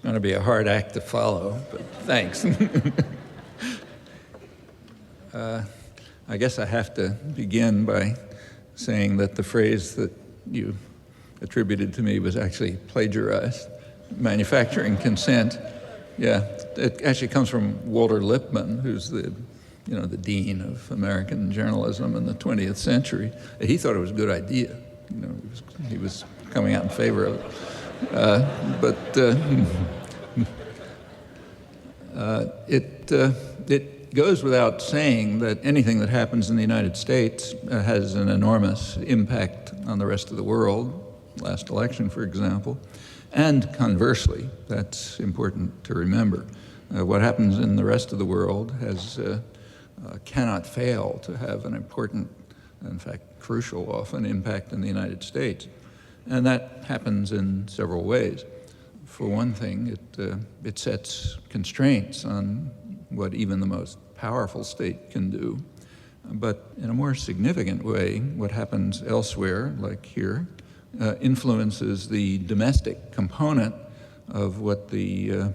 going to be a hard act to follow, but thanks. I guess I have to begin by saying that the phrase that you attributed to me was actually plagiarized. Manufacturing consent. Yeah, it actually comes from Walter Lippmann, who's the dean of American journalism in the 20th century. He thought it was a good idea. He was coming out in favor of it. It goes without saying that anything that happens in the United States has an enormous impact on the rest of the world. Last election, for example. And conversely, that's important to remember. What happens in the rest of the world cannot fail to have an important, in fact, crucial often, impact in the United States. And that happens in several ways. For one thing, it sets constraints on what even the most powerful state can do. But in a more significant way, what happens elsewhere, like here, influences the domestic component of what the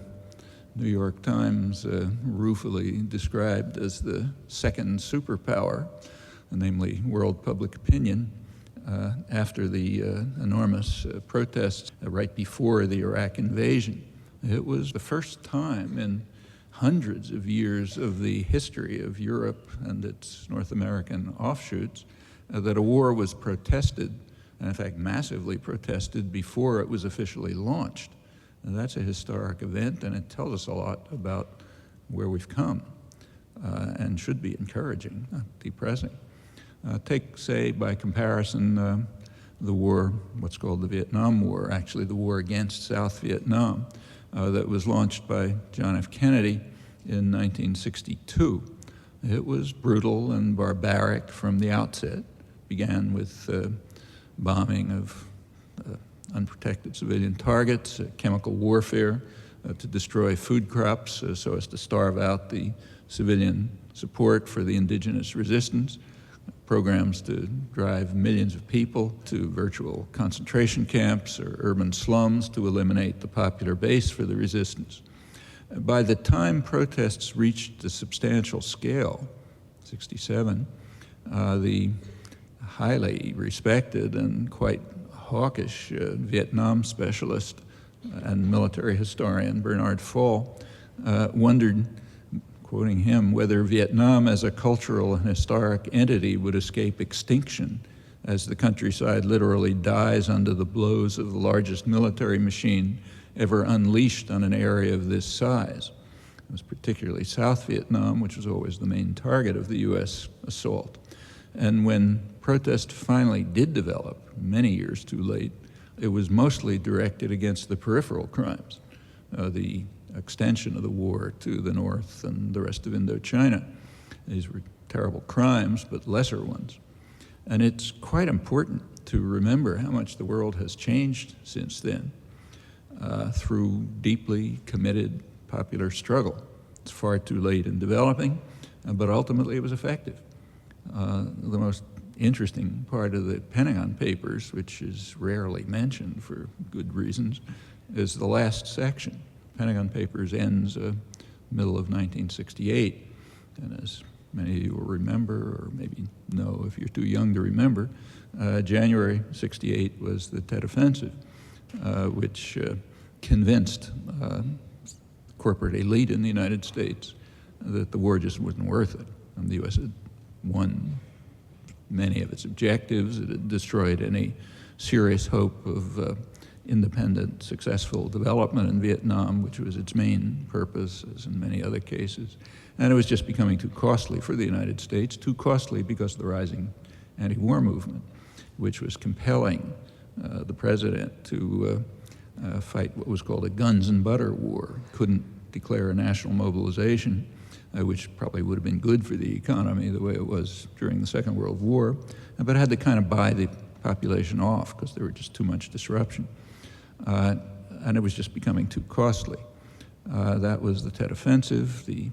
New York Times ruefully described as the second superpower, namely world public opinion, after the enormous protests right before the Iraq invasion. It was the first time in hundreds of years of the history of Europe and its North American offshoots that a war was protested, and in fact massively protested, before it was officially launched. And that's a historic event, and it tells us a lot about where we've come, and should be encouraging, not depressing. Take, say, by comparison, the war, what's called the Vietnam War, actually the war against South Vietnam, that was launched by John F. Kennedy in 1962. It was brutal and barbaric from the outset. Began with bombing of unprotected civilian targets, chemical warfare to destroy food crops so as to starve out the civilian support for the indigenous resistance, programs to drive millions of people to virtual concentration camps or urban slums to eliminate the popular base for the resistance. By the time protests reached a substantial scale, 1967, the highly respected and quite hawkish Vietnam specialist and military historian Bernard Fall wondered, quoting him, whether Vietnam as a cultural and historic entity would escape extinction as the countryside literally dies under the blows of the largest military machine ever unleashed on an area of this size. It was particularly South Vietnam, which was always the main target of the U.S. assault. And when protest finally did develop, many years too late, it was mostly directed against the peripheral crimes, the extension of the war to the north and the rest of Indochina. These were terrible crimes, but lesser ones. And it's quite important to remember how much the world has changed since then through deeply committed popular struggle. It's far too late in developing, but ultimately it was effective. The most interesting part of the Pentagon Papers, which is rarely mentioned for good reasons, is the last section. Pentagon Papers ends middle of 1968, and as many of you will remember, or maybe know if you're too young to remember, January 68 was the Tet Offensive, which convinced corporate elite in the United States that the war just wasn't worth it. And the U.S. had won many of its objectives. It had destroyed any serious hope of independent, successful development in Vietnam, which was its main purpose, as in many other cases. And it was just becoming too costly for the United States, too costly because of the rising anti-war movement, which was compelling the president to fight what was called a guns and butter war. Couldn't declare a national mobilization, which probably would have been good for the economy the way it was during the Second World War, but had to kind of buy the population off because there were just too much disruption. And it was just becoming too costly. That was the Tet Offensive, the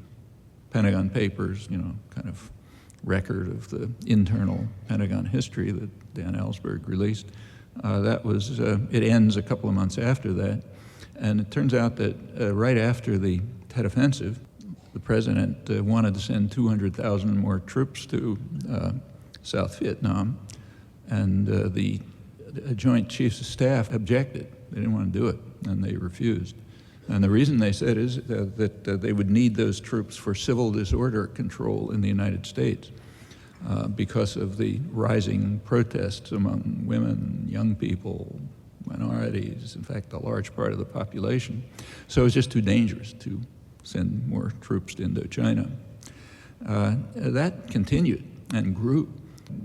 Pentagon Papers, kind of record of the internal Pentagon history that Dan Ellsberg released. It ends a couple of months after that. And it turns out that right after the Tet Offensive, the president wanted to send 200,000 more troops to South Vietnam, and the Joint Chiefs of Staff objected. They didn't want to do it, and they refused. And the reason they said is that they would need those troops for civil disorder control in the United States because of the rising protests among women, young people, minorities, in fact, a large part of the population. So it was just too dangerous to send more troops to Indochina. That continued and grew.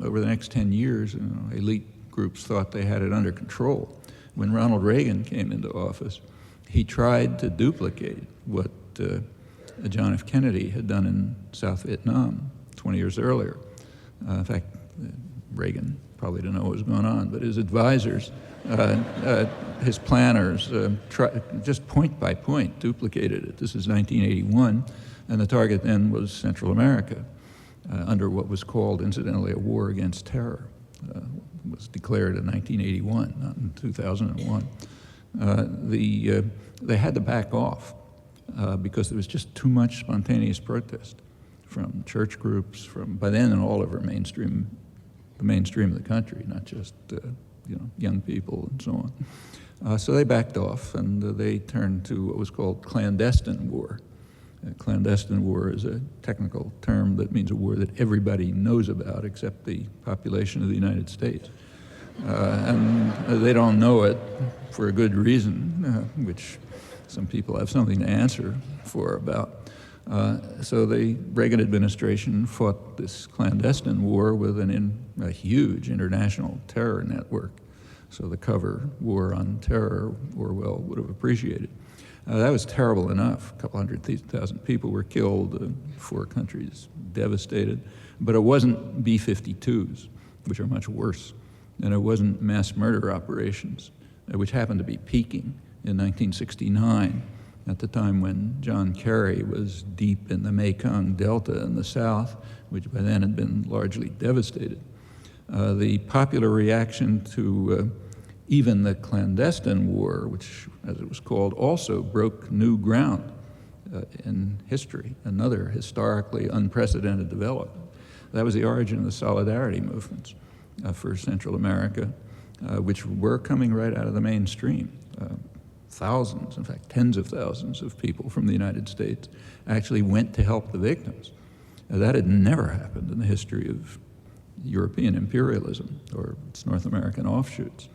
Over the next 10 years, elite groups thought they had it under control. When Ronald Reagan came into office, he tried to duplicate what John F. Kennedy had done in South Vietnam 20 years earlier. In fact, Reagan probably didn't know what was going on, but his advisors, his planners, just point by point duplicated it. This is 1981, and the target then was Central America, under what was called, incidentally, a war against terror. It was declared in 1981, not in 2001. They had to back off because there was just too much spontaneous protest from church groups, from by then all over the mainstream of the country, not just young people and so on. So they backed off, and they turned to what was called clandestine war. Clandestine war is a technical term that means a war that everybody knows about except the population of the United States. And they don't know it for a good reason, which some people have something to answer for about. So the Reagan administration fought this clandestine war with a huge international terror network. So the cover war on terror, Orwell would have appreciated. That was terrible enough. A couple 100,000 people were killed, 4 countries devastated. But it wasn't B-52s, which are much worse. And it wasn't mass murder operations, which happened to be peaking in 1969, at the time when John Kerry was deep in the Mekong Delta in the South, which by then had been largely devastated. The popular reaction to even the clandestine war, which, as it was called, also broke new ground in history, another historically unprecedented development. That was the origin of the solidarity movements for Central America, which were coming right out of the mainstream. Thousands, in fact, tens of thousands of people from the United States actually went to help the victims. That had never happened in the history of European imperialism or its North American offshoots.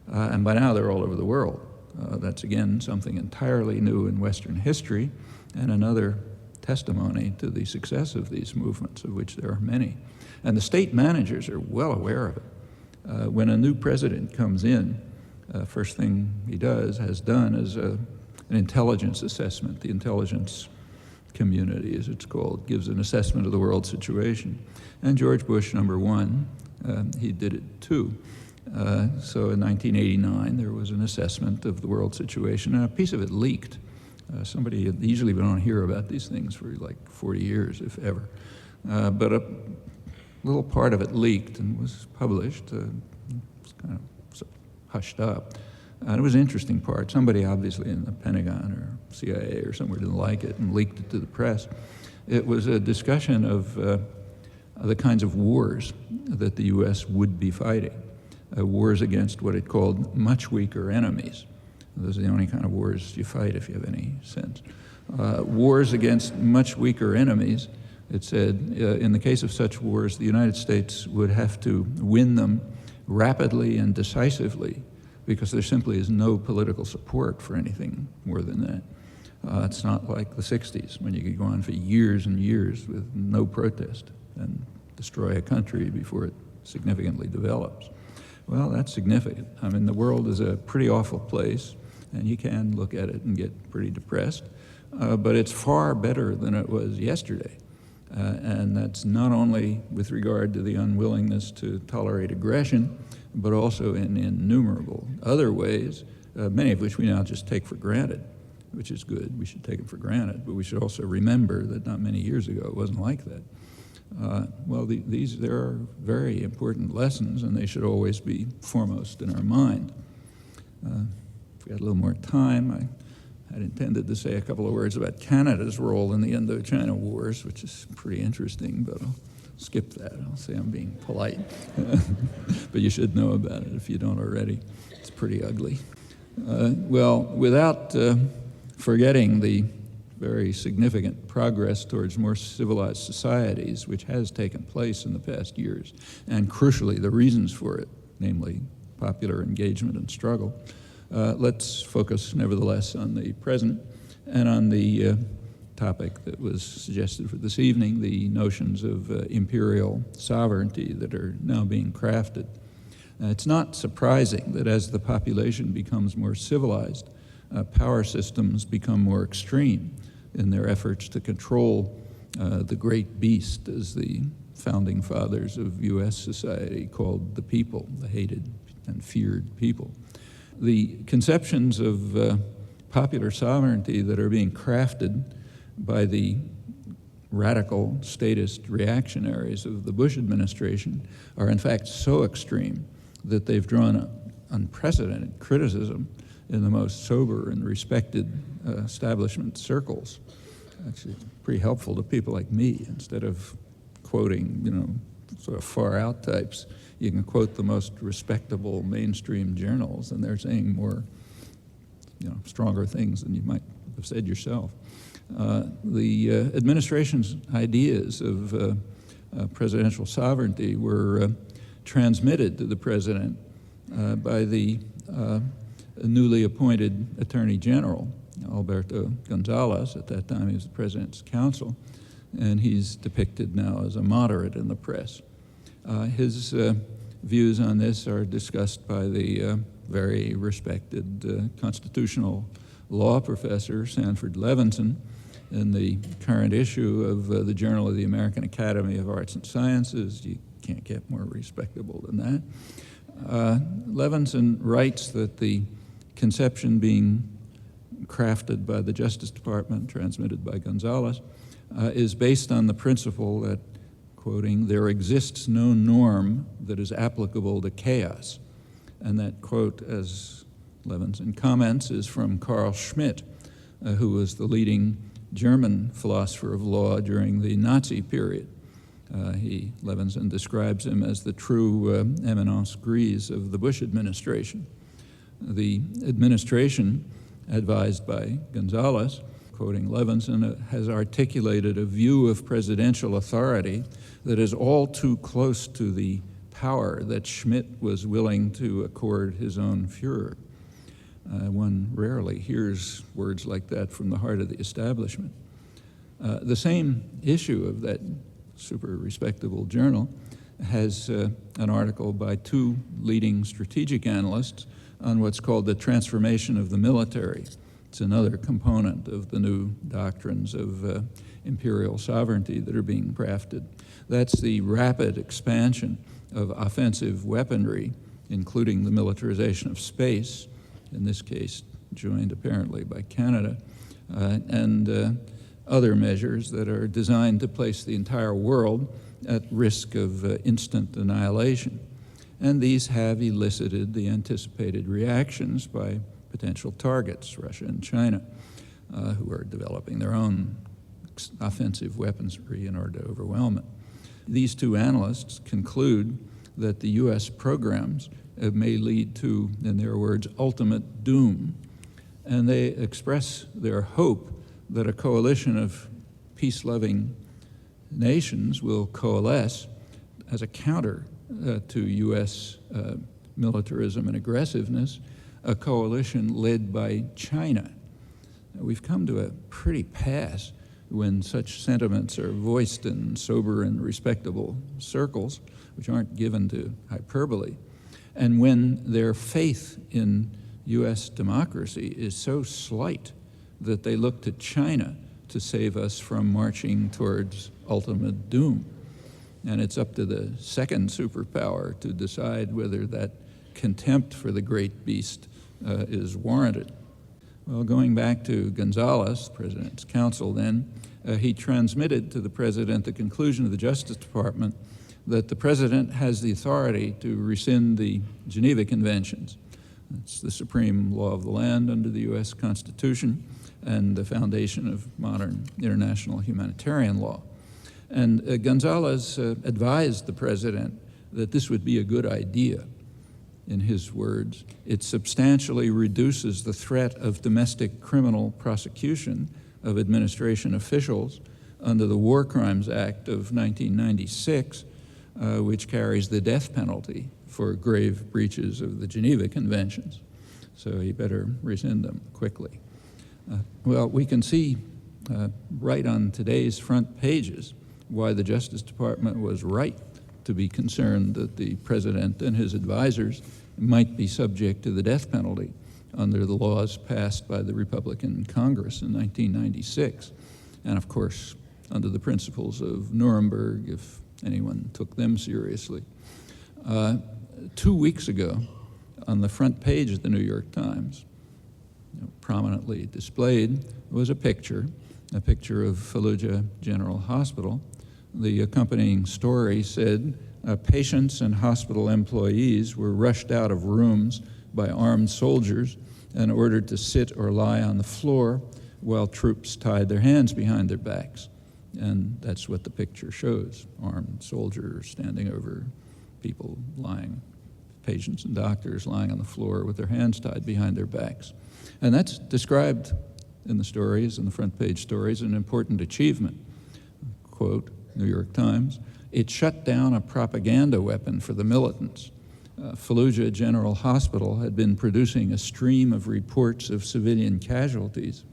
And by now they're all over the world. That's again something entirely new in Western history and another testimony to the success of these movements, of which there are many. And the state managers are well aware of it. When a new president comes in, first thing he has done is an intelligence assessment. The intelligence community, as it's called, gives an assessment of the world situation. And George Bush, #1, he did it too. So in 1989, there was an assessment of the world situation, and a piece of it leaked. Usually we don't hear about these things for like 40 years, if ever. But a little part of it leaked and was published. It was kind of hushed up. And it was an interesting part. Somebody obviously in the Pentagon or CIA or somewhere didn't like it and leaked it to the press. It was a discussion of the kinds of wars that the U.S. would be fighting. Wars against what it called much weaker enemies. Those are the only kind of wars you fight if you have any sense. Wars against much weaker enemies, it said, in the case of such wars, the United States would have to win them rapidly and decisively because there simply is no political support for anything more than that. It's not like the 60s when you could go on for years and years with no protest and destroy a country before it significantly develops. Well, that's significant. I mean, the world is a pretty awful place, and you can look at it and get pretty depressed, but it's far better than it was yesterday. And that's not only with regard to the unwillingness to tolerate aggression, but also in innumerable other ways, many of which we now just take for granted, which is good. We should take them for granted, but we should also remember that not many years ago it wasn't like that. There are very important lessons, and they should always be foremost in our mind. if we had a little more time, I had intended to say a couple of words about Canada's role in the Indochina Wars, which is pretty interesting, but I'll skip that. I'll say I'm being polite. But you should know about it if you don't already. It's pretty ugly. Well, without forgetting the very significant progress towards more civilized societies, which has taken place in the past years, and crucially the reasons for it, namely popular engagement and struggle, let's focus nevertheless on the present and on the topic that was suggested for this evening, the notions of imperial sovereignty that are now being crafted. It's not surprising that as the population becomes more civilized, power systems become more extreme in their efforts to control the great beast, as the founding fathers of U.S. society called the people, the hated and feared people. The conceptions of popular sovereignty that are being crafted by the radical statist reactionaries of the Bush administration are in fact so extreme that they've drawn unprecedented criticism in the most sober and respected establishment circles. Actually, pretty helpful to people like me. Instead of quoting, sort of far-out types, you can quote the most respectable mainstream journals, and they're saying more, stronger things than you might have said yourself. The administration's ideas of presidential sovereignty were transmitted to the president by the newly appointed Attorney General, Alberto Gonzales. At that time, he was the president's counsel, and he's depicted now as a moderate in the press. His views on this are discussed by the very respected constitutional law professor, Sanford Levinson, in the current issue of the Journal of the American Academy of Arts and Sciences. You can't get more respectable than that. Levinson writes that the conception being crafted by the Justice Department, transmitted by Gonzales, is based on the principle that, quoting, there exists no norm that is applicable to chaos. And that quote, as Levinson comments, is from Carl Schmitt, who was the leading German philosopher of law during the Nazi period. Levinson describes him as the true eminence grise of the Bush administration. The administration, advised by Gonzales, quoting Levinson, has articulated a view of presidential authority that is all too close to the power that Schmitt was willing to accord his own Führer. One rarely hears words like that from the heart of the establishment. The same issue of that super respectable journal has an article by two leading strategic analysts on what's called the transformation of the military. It's another component of the new doctrines of imperial sovereignty that are being crafted. That's the rapid expansion of offensive weaponry, including the militarization of space, in this case joined apparently by Canada, and other measures that are designed to place the entire world at risk of instant annihilation. And these have elicited the anticipated reactions by potential targets, Russia and China, who are developing their own offensive weaponry in order to overwhelm it. These two analysts conclude that the U.S. programs may lead to, in their words, ultimate doom. And they express their hope that a coalition of peace-loving nations will coalesce as a counter to U.S. militarism and aggressiveness, a coalition led by China. We've come to a pretty pass when such sentiments are voiced in sober and respectable circles, which aren't given to hyperbole, and when their faith in U.S. democracy is so slight that they look to China to save us from marching towards ultimate doom. And it's up to the second superpower to decide whether that contempt for the great beast is warranted. Well, going back to Gonzales, the president's counsel then, he transmitted to the president the conclusion of the Justice Department that the president has the authority to rescind the Geneva Conventions, It's the supreme law of the land under the U.S. Constitution and the foundation of modern international humanitarian law. And Gonzalez advised the president that this would be a good idea. In his words, it substantially reduces the threat of domestic criminal prosecution of administration officials under the War Crimes Act of 1996, which carries the death penalty for grave breaches of the Geneva Conventions. So he better rescind them quickly. Well, we can see right on today's front pages why the Justice Department was right to be concerned that the president and his advisors might be subject to the death penalty under the laws passed by the Republican Congress in 1996, and of course under the principles of Nuremberg, if anyone took them seriously. 2 weeks ago, on the front page of the New York Times, prominently displayed, was a picture of Fallujah General Hospital. The accompanying story said, patients and hospital employees were rushed out of rooms by armed soldiers and ordered to sit or lie on the floor while troops tied their hands behind their backs. And that's what the picture shows, armed soldiers standing over people lying, patients and doctors lying on the floor with their hands tied behind their backs. And that's described in the stories, in the front page stories, an important achievement. Quote, New York Times, it shut down a propaganda weapon for the militants. Fallujah General Hospital had been producing a stream of reports of civilian casualties,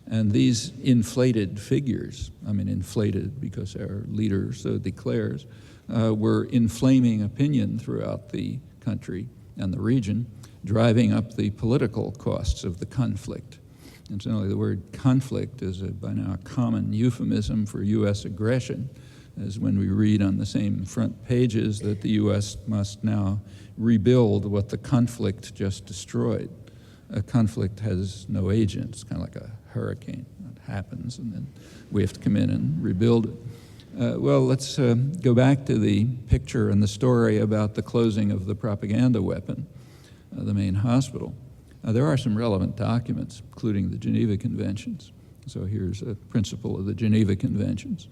and these inflated figures, I mean inflated because our leader so declares, were inflaming opinion throughout the country and the region, driving up the political costs of the conflict. Incidentally, the word conflict is by now a common euphemism for U.S. aggression, as when we read on the same front pages that the U.S. must now rebuild what the conflict just destroyed. A conflict has no agent. It's kind of like a hurricane. It happens, and then we have to come in and rebuild it. Well, let's go back to the picture and the story about the closing of the propaganda weapon, the main hospital. There are some relevant documents, including the Geneva Conventions. So here's a principle of the Geneva Conventions.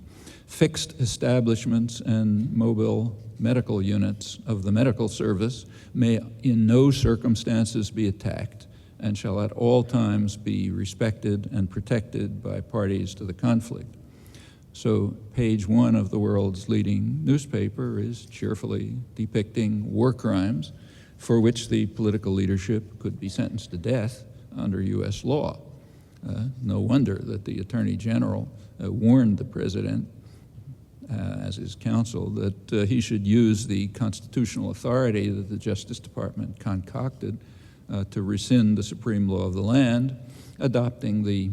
Fixed establishments and mobile medical units of the medical service may in no circumstances be attacked and shall at all times be respected and protected by parties to the conflict. So page 1 of the world's leading newspaper is cheerfully depicting war crimes for which the political leadership could be sentenced to death under U.S. law. No wonder that the Attorney General warned the President, as his counsel, that he should use the constitutional authority that the Justice Department concocted to rescind the supreme law of the land, adopting the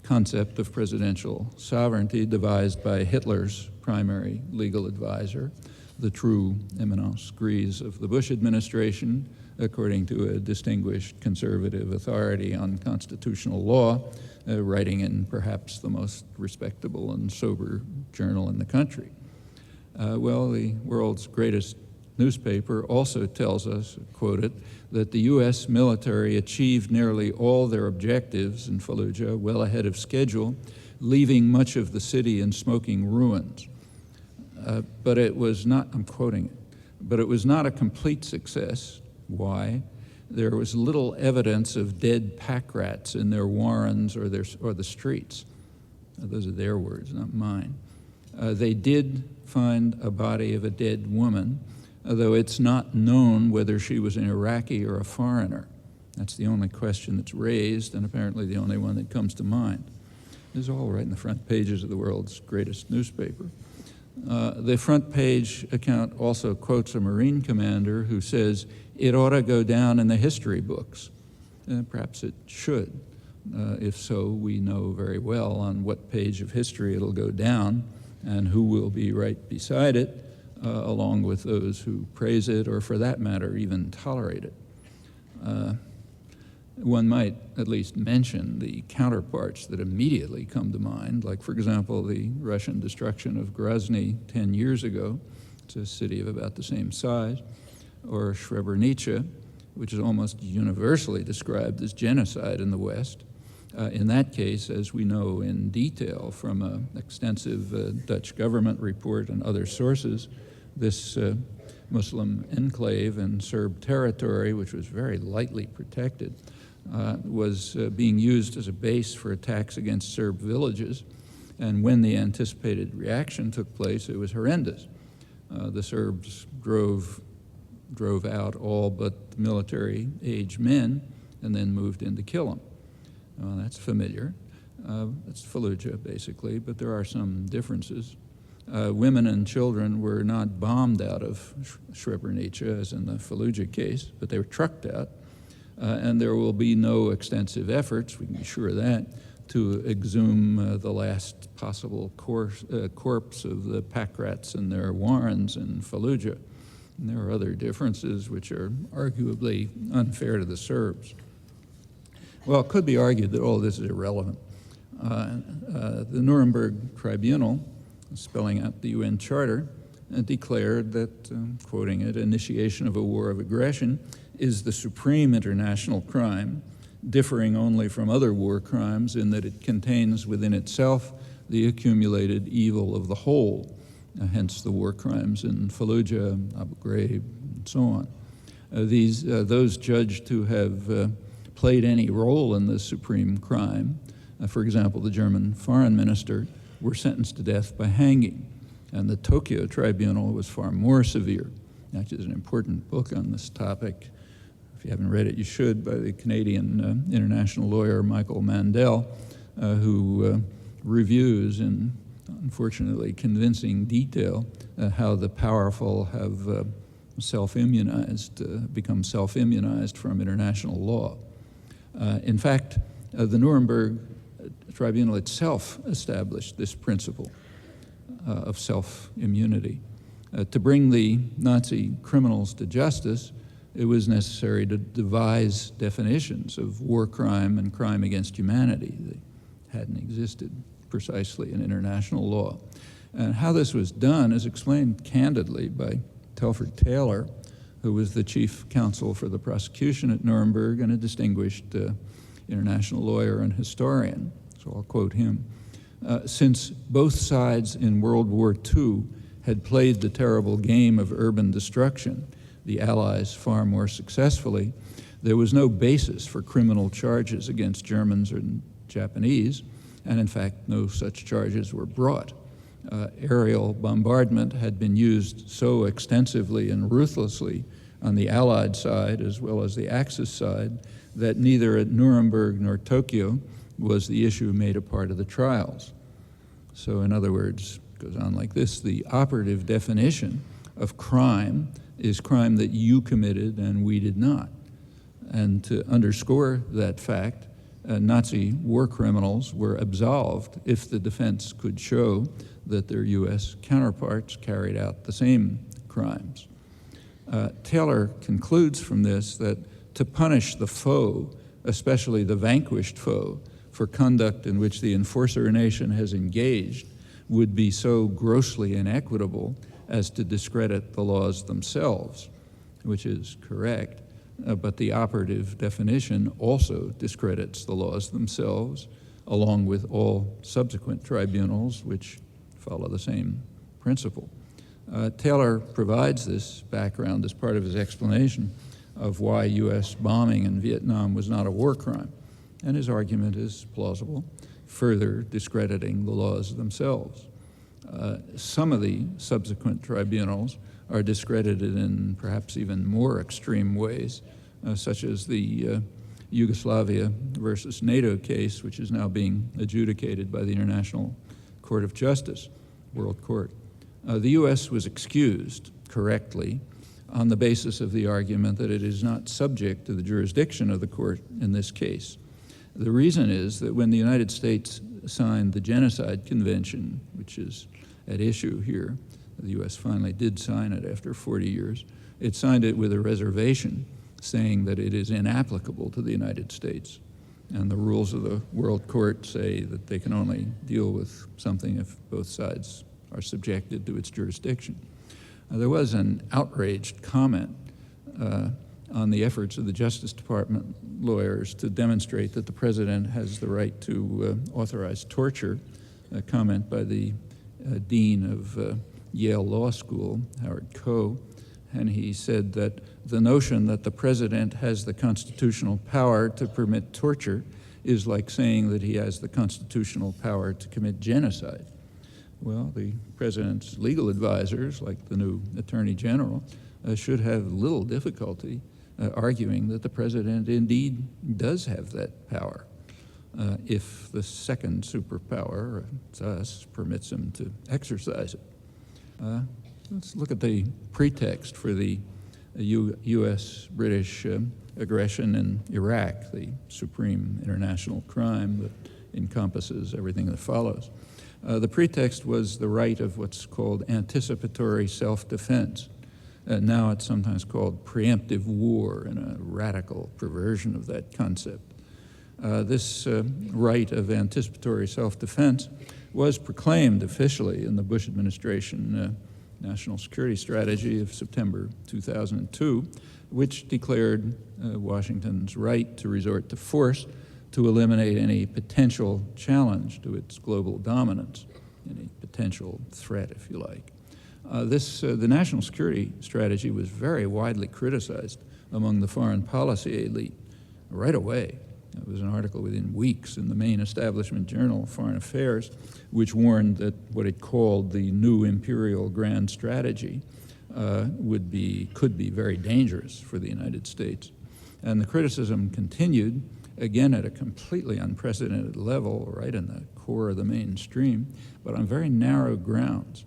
concept of presidential sovereignty devised by Hitler's primary legal advisor, the true eminence grise of the Bush administration, according to a distinguished conservative authority on constitutional law, writing in perhaps the most respectable and sober journal in the country. Well, the world's greatest newspaper also tells us, quoted, that the U.S. military achieved nearly all their objectives in Fallujah well ahead of schedule, leaving much of the city in smoking ruins. But it was not, I'm quoting it, but it was not a complete success. Why? There was little evidence of dead pack rats in their warrens or the streets. Those are their words, not mine. They did find a body of a dead woman, although it's not known whether she was an Iraqi or a foreigner. That's the only question that's raised, and apparently the only one that comes to mind. This is all right in the front pages of the world's greatest newspaper. The front page account also quotes a Marine commander who says, it ought to go down in the history books. Perhaps it should. If so, we know very well on what page of history it'll go down and who will be right beside it, along with those who praise it or, for that matter, even tolerate it. One might at least mention the counterparts that immediately come to mind, like, for example, the Russian destruction of Grozny 10 years ago. It's a city of about the same size. Or Srebrenica, which is almost universally described as genocide in the West. In that case, as we know in detail from an extensive Dutch government report and other sources, this Muslim enclave in Serb territory, which was very lightly protected, was being used as a base for attacks against Serb villages. And when the anticipated reaction took place, it was horrendous. The Serbs drove out all but military-age men and then moved in to kill them. Well, that's familiar. That's Fallujah, basically, but there are some differences. Women and children were not bombed out of Srebrenica, as in the Fallujah case, but they were trucked out. And there will be no extensive efforts, we can be sure of that, to exhume the last possible corpse of the pack rats and their warrens in Fallujah. And there are other differences which are arguably unfair to the Serbs. Well, it could be argued that all this is irrelevant. The Nuremberg Tribunal, spelling out the UN Charter, declared that, quoting it, initiation of a war of aggression is the supreme international crime, differing only from other war crimes in that it contains within itself the accumulated evil of the whole, hence the war crimes in Fallujah, Abu Ghraib, and so on. Those judged to have played any role in this supreme crime, for example, the German foreign minister, were sentenced to death by hanging. And the Tokyo Tribunal was far more severe. That is an important book on this topic. If you haven't read it, you should, by the Canadian international lawyer Michael Mandel, who reviews in, unfortunately, convincing detail how the powerful have become self-immunized from international law. In fact, the Nuremberg Tribunal itself established this principle of self-immunity. To bring the Nazi criminals to justice, it was necessary to devise definitions of war crime and crime against humanity. They hadn't existed precisely in international law. And how this was done is explained candidly by Telford Taylor, who was the chief counsel for the prosecution at Nuremberg and a distinguished international lawyer and historian. So I'll quote him. Since both sides in World War II had played the terrible game of urban destruction, the Allies far more successfully, there was no basis for criminal charges against Germans or Japanese, and in fact, no such charges were brought. Aerial bombardment had been used so extensively and ruthlessly on the Allied side as well as the Axis side that neither at Nuremberg nor Tokyo was the issue made a part of the trials. So in other words, it goes on like this, the operative definition of crime is crime that you committed and we did not. And to underscore that fact, Nazi war criminals were absolved if the defense could show that their US counterparts carried out the same crimes. Taylor concludes from this that to punish the foe, especially the vanquished foe, for conduct in which the enforcer nation has engaged would be so grossly inequitable as to discredit the laws themselves, which is correct, but the operative definition also discredits the laws themselves, along with all subsequent tribunals which follow the same principle. Taylor provides this background as part of his explanation of why US bombing in Vietnam was not a war crime. And his argument is plausible, further discrediting the laws themselves. Some of the subsequent tribunals are discredited in perhaps even more extreme ways, such as the Yugoslavia versus NATO case, which is now being adjudicated by the International Court of Justice, World Court. The US was excused correctly on the basis of the argument that it is not subject to the jurisdiction of the court in this case. The reason is that when the United States signed the Genocide Convention, which is at issue here, the US finally did sign it after 40 years, it signed it with a reservation saying that it is inapplicable to the United States. And the rules of the World Court say that they can only deal with something if both sides are subjected to its jurisdiction. There was an outraged comment on the efforts of the Justice Department lawyers to demonstrate that the president has the right to authorize torture, a comment by the dean of Yale Law School, Howard Koh, and he said that the notion that the president has the constitutional power to permit torture is like saying that he has the constitutional power to commit genocide. Well, the president's legal advisors, like the new attorney general, should have little difficulty arguing that the president indeed does have that power if the second superpower, it's us, permits him to exercise it. Let's look at the pretext for the U.S.-British aggression in Iraq, the supreme international crime that encompasses everything that follows. The pretext was the right of what's called anticipatory self-defense. Now it's sometimes called preemptive war, in a radical perversion of that concept. This right of anticipatory self-defense was proclaimed officially in the Bush administration National Security Strategy of September 2002, which declared Washington's right to resort to force to eliminate any potential challenge to its global dominance, any potential threat, if you like. The National Security Strategy was very widely criticized among the foreign policy elite right away. It was an article within weeks in the main establishment journal, Foreign Affairs, which warned that what it called the new Imperial grand strategy could be very dangerous for the United States. And the criticism continued, again at a completely unprecedented level, right in the core of the mainstream, but on very narrow grounds.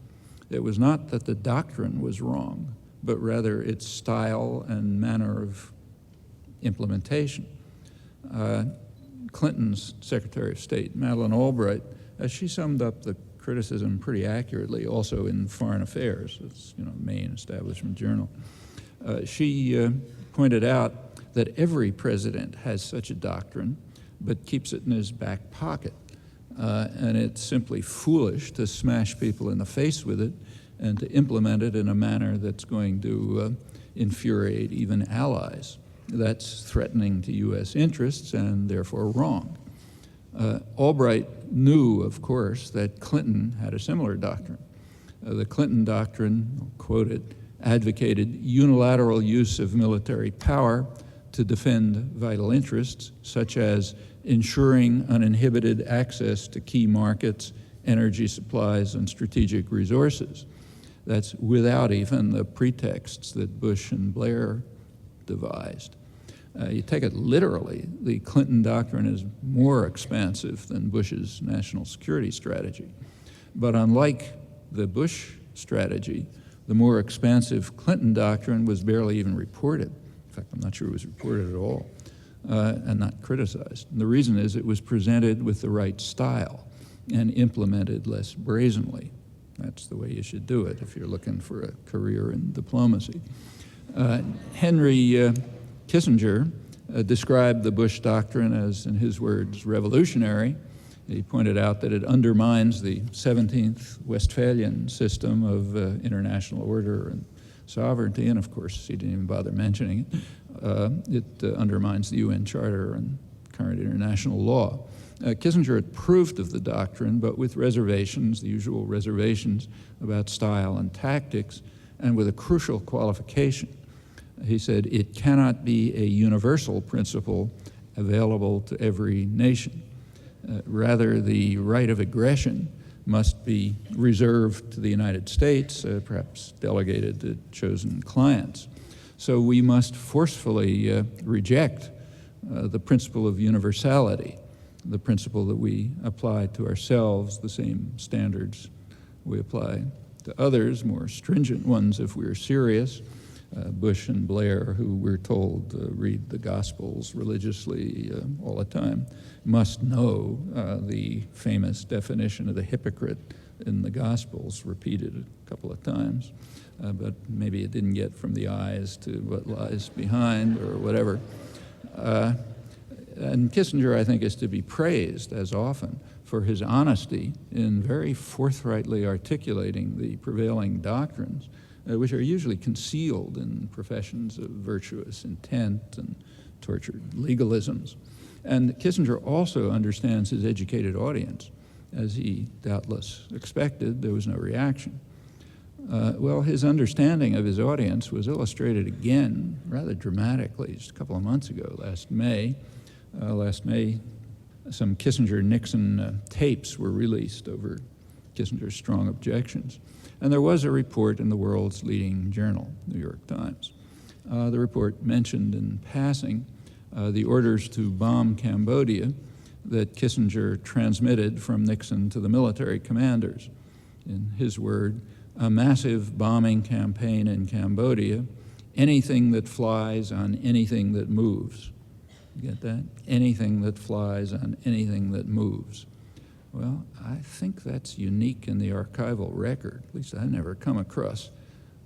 It was not that the doctrine was wrong, but rather its style and manner of implementation. Clinton's Secretary of State, Madeleine Albright, she summed up the criticism pretty accurately, also in Foreign Affairs, it's main establishment journal. She pointed out that every president has such a doctrine, but keeps it in his back pocket. And it's simply foolish to smash people in the face with it and to implement it in a manner that's going to infuriate even allies. That's threatening to U.S. interests and therefore wrong. Albright knew, of course, that Clinton had a similar doctrine. The Clinton doctrine, I'll quote it, advocated unilateral use of military power to defend vital interests, such as ensuring uninhibited access to key markets, energy supplies, and strategic resources. That's without even the pretexts that Bush and Blair devised. You take it literally, the Clinton doctrine is more expansive than Bush's national security strategy. But unlike the Bush strategy, the more expansive Clinton doctrine was barely even reported. In fact, I'm not sure it was reported at all, and not criticized. And the reason is it was presented with the right style and implemented less brazenly. That's the way you should do it if you're looking for a career in diplomacy. Henry Kissinger described the Bush doctrine as, in his words, revolutionary. He pointed out that it undermines the 17th Westphalian system of international order and sovereignty, and of course he didn't even bother mentioning it. It undermines the UN Charter and current international law. Kissinger approved of the doctrine, but with reservations, the usual reservations about style and tactics, and with a crucial qualification. He said, it cannot be a universal principle available to every nation. Rather, the right of aggression must be reserved to the United States, perhaps delegated to chosen clients. So we must forcefully reject the principle of universality, the principle that we apply to ourselves, the same standards we apply to others, more stringent ones if we're serious. Bush and Blair, who we're told read the Gospels religiously all the time, must know the famous definition of the hypocrite in the Gospels, repeated a couple of times, but maybe it didn't get from the eyes to what lies behind or whatever. And Kissinger, I think, is to be praised, as often, for his honesty in very forthrightly articulating the prevailing doctrines which are usually concealed in professions of virtuous intent and tortured legalisms. And Kissinger also understands his educated audience. As he doubtless expected, there was no reaction. Well, his understanding of his audience was illustrated again rather dramatically just a couple of months ago, last May. Some Kissinger-Nixon tapes were released over Kissinger's strong objections. And there was a report in the world's leading journal, New York Times. The report mentioned in passing the orders to bomb Cambodia that Kissinger transmitted from Nixon to the military commanders. In his word, a massive bombing campaign in Cambodia, anything that flies on anything that moves. You get that? Anything that flies on anything that moves. Well, I think that's unique in the archival record. At least I've never come across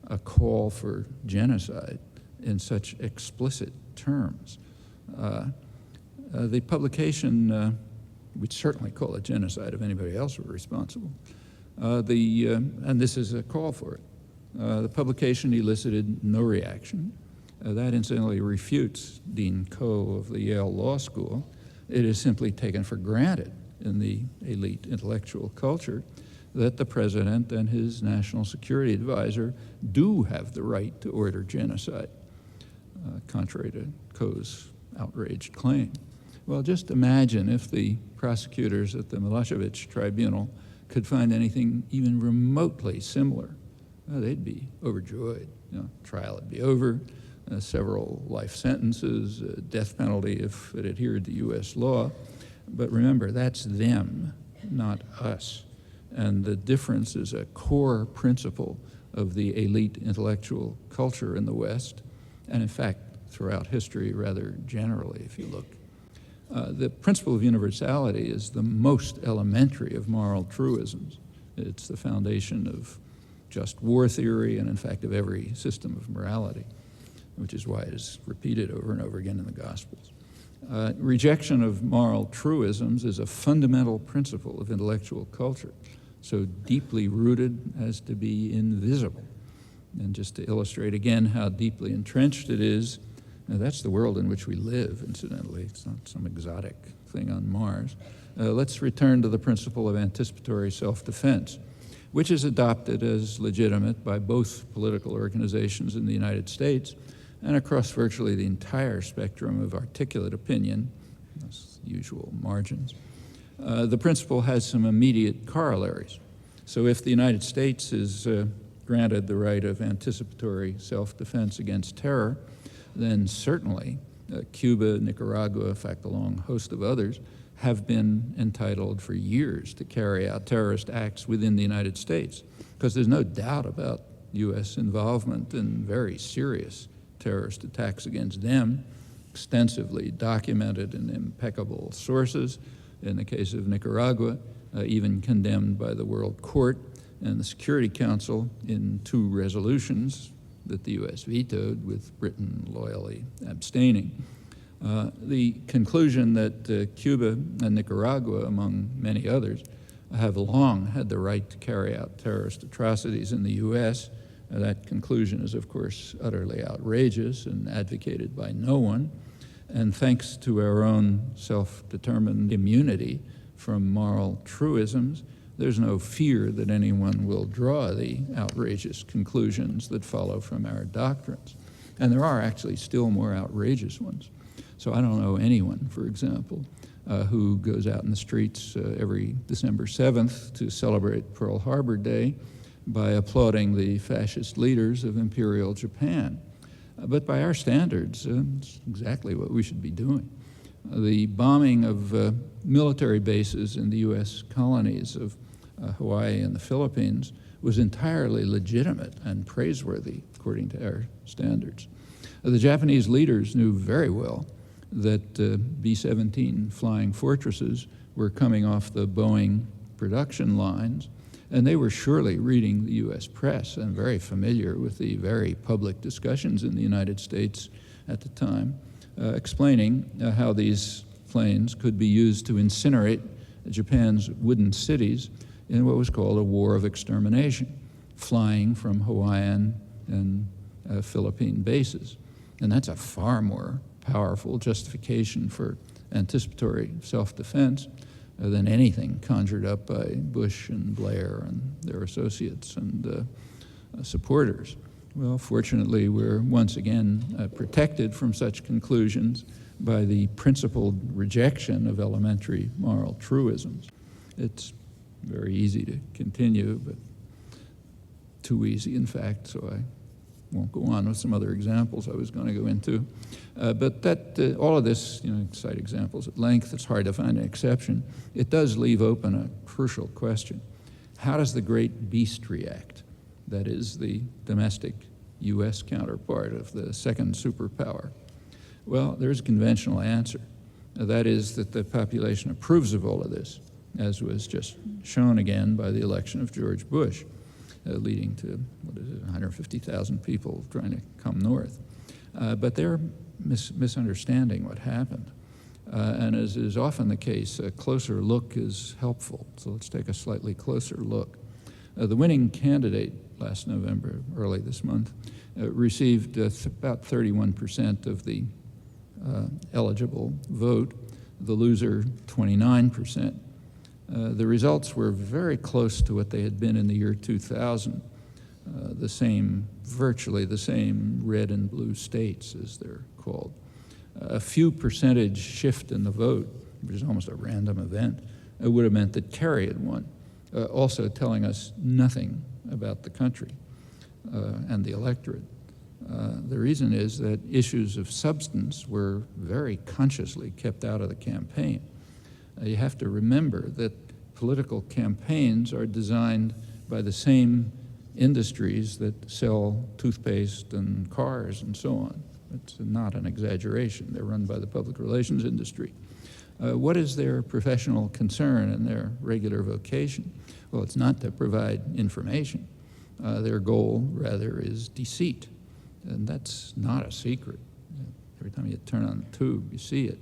a call for genocide in such explicit terms. The publication, we'd certainly call it genocide if anybody else were responsible. And this is a call for it. The publication elicited no reaction. That incidentally refutes Dean Coe of the Yale Law School. It is simply taken for granted in the elite intellectual culture that the president and his national security advisor do have the right to order genocide, contrary to Coe's outraged claim. Well, just imagine if the prosecutors at the Milosevic tribunal could find anything even remotely similar. They'd be overjoyed. Trial would be over, several life sentences, death penalty if it adhered to U.S. law. But remember, that's them, not us. And the difference is a core principle of the elite intellectual culture in the West, and in fact, throughout history rather generally, if you look. The principle of universality is the most elementary of moral truisms. It's the foundation of just war theory and, in fact, of every system of morality, which is why it is repeated over and over again in the Gospels. Rejection of moral truisms is a fundamental principle of intellectual culture, so deeply rooted as to be invisible. And just to illustrate again how deeply entrenched it is, that's the world in which we live, incidentally. It's not some exotic thing on Mars. Let's return to the principle of anticipatory self-defense, which is adopted as legitimate by both political organizations in the United States and across virtually the entire spectrum of articulate opinion, those usual margins. The principle has some immediate corollaries. So if the United States is granted the right of anticipatory self-defense against terror, then certainly Cuba, Nicaragua, in fact, a long host of others, have been entitled for years to carry out terrorist acts within the United States, because there's no doubt about U.S. involvement in very serious terrorist attacks against them, extensively documented in impeccable sources. In the case of Nicaragua, even condemned by the World Court and the Security Council in 2 resolutions that the U.S. vetoed, with Britain loyally abstaining. The conclusion that Cuba and Nicaragua, among many others, have long had the right to carry out terrorist atrocities in the U.S., that conclusion is, of course, utterly outrageous and advocated by no one. And thanks to our own self-determined immunity from moral truisms, there's no fear that anyone will draw the outrageous conclusions that follow from our doctrines. And there are actually still more outrageous ones. So I don't know anyone, for example, who goes out in the streets every December 7th to celebrate Pearl Harbor Day by applauding the fascist leaders of Imperial Japan. But by our standards, it's exactly what we should be doing. The bombing of military bases in the U.S. colonies of Hawaii and the Philippines was entirely legitimate and praiseworthy, according to our standards. The Japanese leaders knew very well that B-17 flying fortresses were coming off the Boeing production lines, and they were surely reading the U.S. press and very familiar with the very public discussions in the United States at the time, explaining how these planes could be used to incinerate Japan's wooden cities in what was called a war of extermination, flying from Hawaiian and Philippine bases. And that's a far more powerful justification for anticipatory self-defense than anything conjured up by Bush and Blair and their associates and supporters. Well, fortunately, we're once again protected from such conclusions by the principled rejection of elementary moral truisms. It's very easy to continue, but too easy, in fact, so I won't go on with some other examples I was going to go into. But that all of this, cite examples at length. It's hard to find an exception. It does leave open a crucial question. How does the great beast react? That is the domestic U.S. counterpart of the second superpower. Well, there's a conventional answer. That is that the population approves of all of this, as was just shown again by the election of George Bush, leading to, 150,000 people trying to come north. But they're misunderstanding what happened. And as is often the case, a closer look is helpful. So let's take a slightly closer look. The winning candidate last November, early this month, received about 31% of the eligible vote, the loser 29%. The results were very close to what they had been in the year 2000, virtually the same red and blue states, as they're called. A few percentage shift in the vote, which is almost a random event, would have meant that Kerry had won, also telling us nothing about the country and the electorate. The reason is that issues of substance were very consciously kept out of the campaign. You have to remember that political campaigns are designed by the same industries that sell toothpaste and cars and so on. It's not an exaggeration. They're run by the public relations industry. What is their professional concern and their regular vocation? Well, it's not to provide information. Their goal, rather, is deceit. And that's not a secret. Every time you turn on the tube, you see it.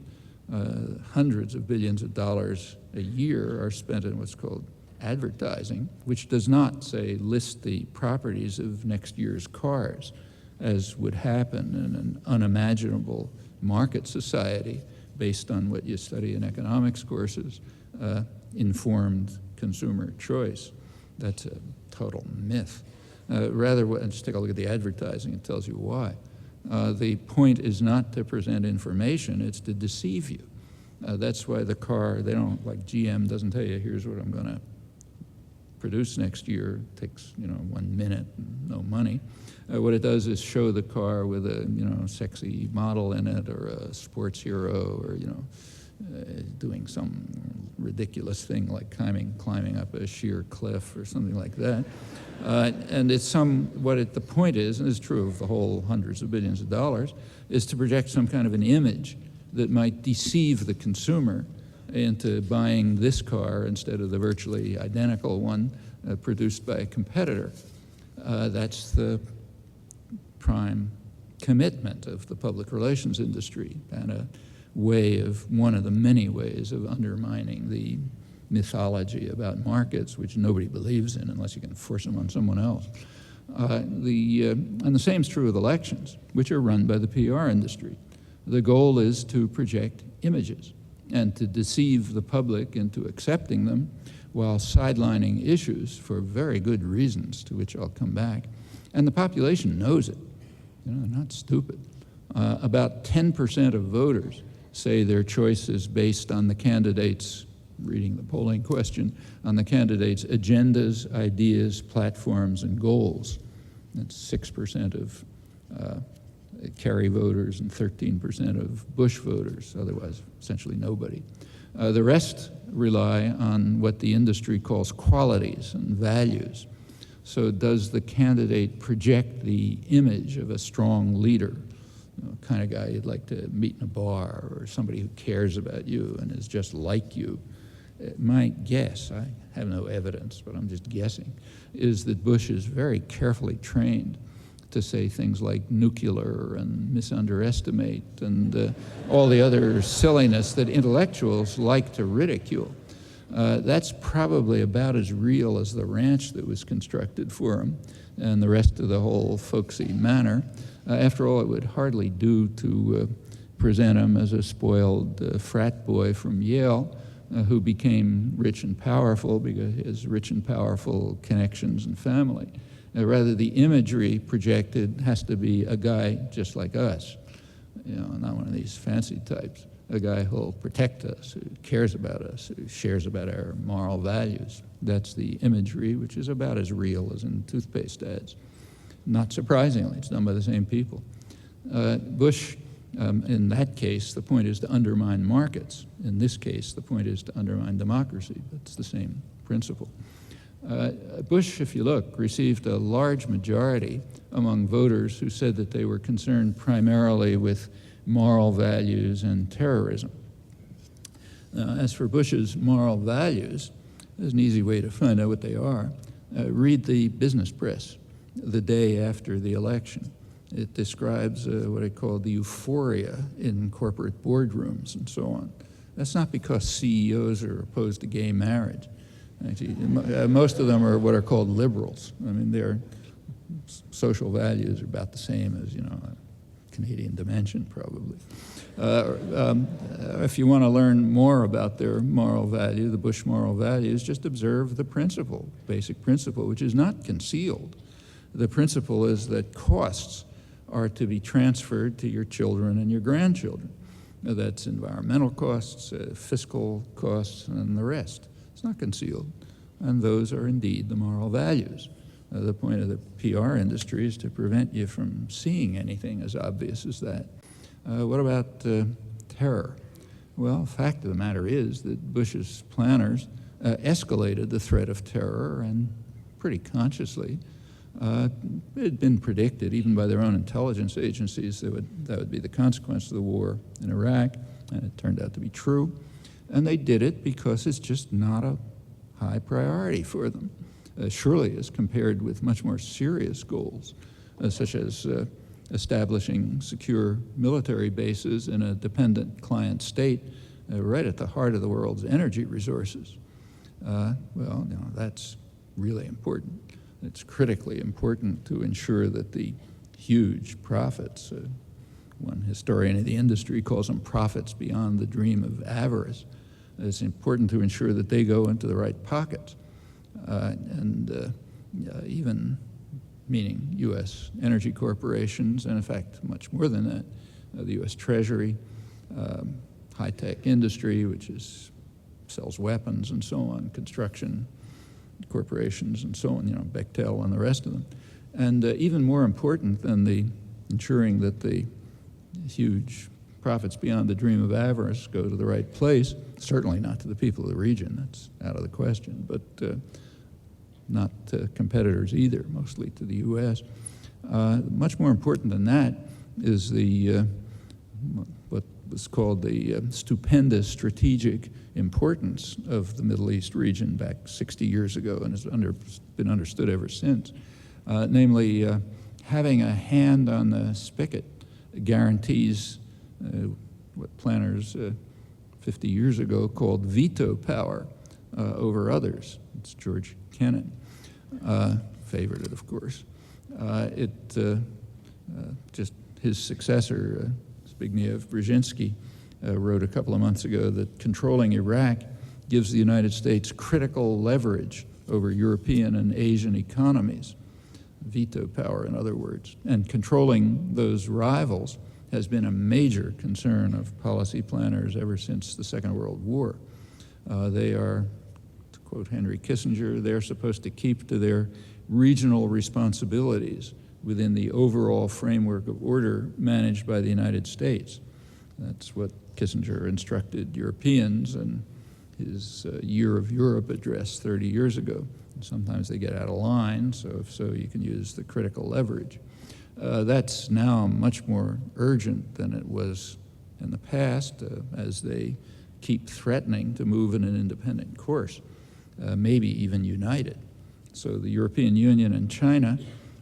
Hundreds of billions of dollars a year are spent in what's called advertising, which does not, say, list the properties of next year's cars, as would happen in an unimaginable market society based on what you study in economics courses, informed consumer choice. That's a total myth. Rather, just take a look at the advertising. It tells you why. The point is not to present information, it's to deceive you. That's why the car, they don't, like GM doesn't tell you, here's what I'm going to produce next year. It takes, 1 minute, no money. What it does is show the car with a, sexy model in it, or a sports hero, or, doing some ridiculous thing like climbing up a sheer cliff or something like that. And it's the point is, and it's true of the whole hundreds of billions of dollars, is to project some kind of an image that might deceive the consumer into buying this car instead of the virtually identical one produced by a competitor. That's the prime commitment of the public relations industry, and one of the many ways of undermining the mythology about markets, which nobody believes in unless you can force them on someone else. And the same is true with elections, which are run by the PR industry. The goal is to project images and to deceive the public into accepting them while sidelining issues for very good reasons, to which I'll come back. And the population knows it. They're not stupid. About 10% of voters say their choice is based on the candidates, reading the polling question, on the candidates' agendas, ideas, platforms, and goals. That's 6% of Kerry voters and 13% of Bush voters, otherwise essentially nobody. The rest rely on what the industry calls qualities and values. So does the candidate project the image of a strong leader, kind of guy you'd like to meet in a bar, or somebody who cares about you and is just like you? My guess, I have no evidence, but I'm just guessing, is that Bush is very carefully trained to say things like nuclear and misunderestimate and all the other silliness that intellectuals like to ridicule. That's probably about as real as the ranch that was constructed for him and the rest of the whole folksy manor. After all, it would hardly do to present him as a spoiled frat boy from Yale who became rich and powerful because he has rich and powerful connections and family. Rather, the imagery projected has to be a guy just like us, not one of these fancy types, a guy who'll protect us, who cares about us, who shares about our moral values. That's the imagery, which is about as real as in toothpaste ads. Not surprisingly, it's done by the same people. Bush, in that case, the point is to undermine markets. In this case, the point is to undermine democracy. That's the same principle. Bush, if you look, received a large majority among voters who said that they were concerned primarily with moral values and terrorism. Now, as for Bush's moral values, there's an easy way to find out what they are. Read the business press the day after the election. It describes what I call the euphoria in corporate boardrooms and so on. That's not because CEOs are opposed to gay marriage. Actually, most of them are what are called liberals. I mean, their social values are about the same as, a Canadian dimension, probably. If you want to learn more about their moral value, the Bush moral values, just observe the principle, basic principle, which is not concealed. The principle is that costs are to be transferred to your children and your grandchildren. That's environmental costs, fiscal costs, and the rest. It's not concealed. And those are indeed the moral values. The point of the PR industry is to prevent you from seeing anything as obvious as that. What about terror? Well, the fact of the matter is that Bush's planners escalated the threat of terror, and pretty consciously. It had been predicted, even by their own intelligence agencies, that would be the consequence of the war in Iraq, and it turned out to be true. And they did it because it's just not a high priority for them, surely as compared with much more serious goals, such as establishing secure military bases in a dependent client state right at the heart of the world's energy resources. That's really important. It's critically important to ensure that the huge profits, one historian of the industry calls them profits beyond the dream of avarice. It's important to ensure that they go into the right pockets, even meaning U.S. energy corporations, and in fact, much more than that, the U.S. Treasury, high-tech industry, which sells weapons and so on, construction corporations and so on, Bechtel and the rest of them. And even more important than ensuring that the huge profits beyond the dream of avarice go to the right place, certainly not to the people of the region, that's out of the question, but not to competitors either, mostly to the U.S. Much more important than that is what was called the stupendous strategic importance of the Middle East region back 60 years ago, and has been understood ever since. Namely, having a hand on the spigot guarantees what planners 50 years ago called veto power over others. It's George Kennan, favored it, of course. Just his successor, Zbigniew Brzezinski, wrote a couple of months ago that controlling Iraq gives the United States critical leverage over European and Asian economies, veto power, in other words. And controlling those rivals has been a major concern of policy planners ever since the Second World War. They are, to quote Henry Kissinger, they're supposed to keep to their regional responsibilities within the overall framework of order managed by the United States. That's what Kissinger instructed Europeans in his Year of Europe address 30 years ago. And sometimes they get out of line, so if so, you can use the critical leverage. That's now much more urgent than it was in the past, as they keep threatening to move in an independent course, maybe even united. So the European Union and China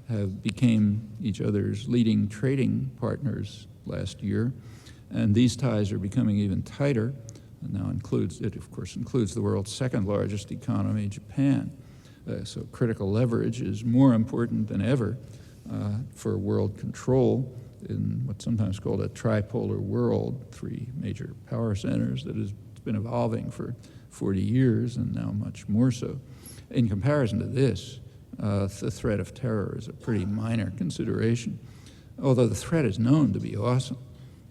have became each other's leading trading partners last year, and these ties are becoming even tighter And now of course includes the world's second largest economy, Japan. So critical leverage is more important than ever for world control in what's sometimes called a tripolar world, three major power centers that has been evolving for 40 years and now much more so. In comparison to this, the threat of terror is a pretty minor consideration, although the threat is known to be awesome.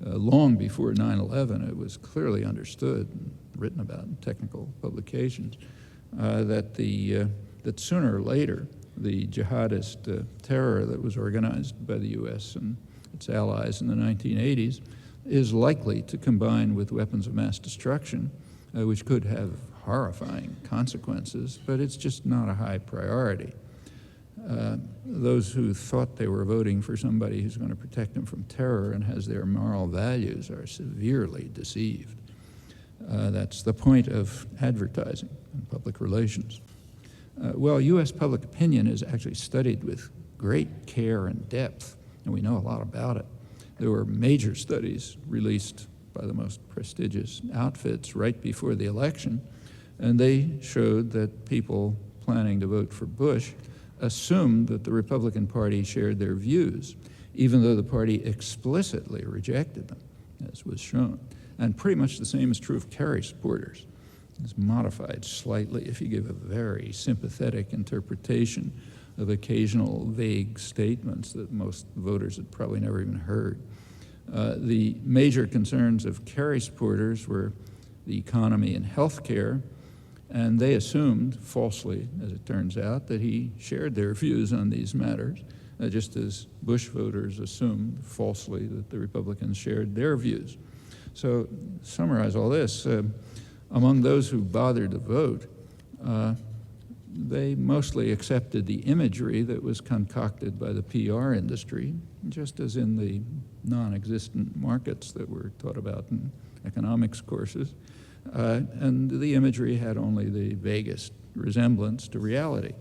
Long before 9/11, it was clearly understood and written about in technical publications that sooner or later the jihadist terror that was organized by the U.S. and its allies in the 1980s is likely to combine with weapons of mass destruction, which could have horrifying consequences, but it's just not a high priority. Those who thought they were voting for somebody who's going to protect them from terror and has their moral values are severely deceived. That's the point of advertising and public relations. Well, U.S. public opinion is actually studied with great care and depth, and we know a lot about it. There were major studies released by the most prestigious outfits right before the election, and they showed that people planning to vote for Bush assumed that the Republican Party shared their views, even though the party explicitly rejected them, as was shown. And pretty much the same is true of Kerry supporters. It's modified slightly if you give a very sympathetic interpretation of occasional vague statements that most voters had probably never even heard. The major concerns of Kerry supporters were the economy and health care, and they assumed, falsely as it turns out, that he shared their views on these matters, just as Bush voters assumed, falsely, that the Republicans shared their views. So, to summarize all this, among those who bothered to vote, they mostly accepted the imagery that was concocted by the PR industry, just as in the non-existent markets that were taught about in economics courses. And the imagery had only the vaguest resemblance to reality.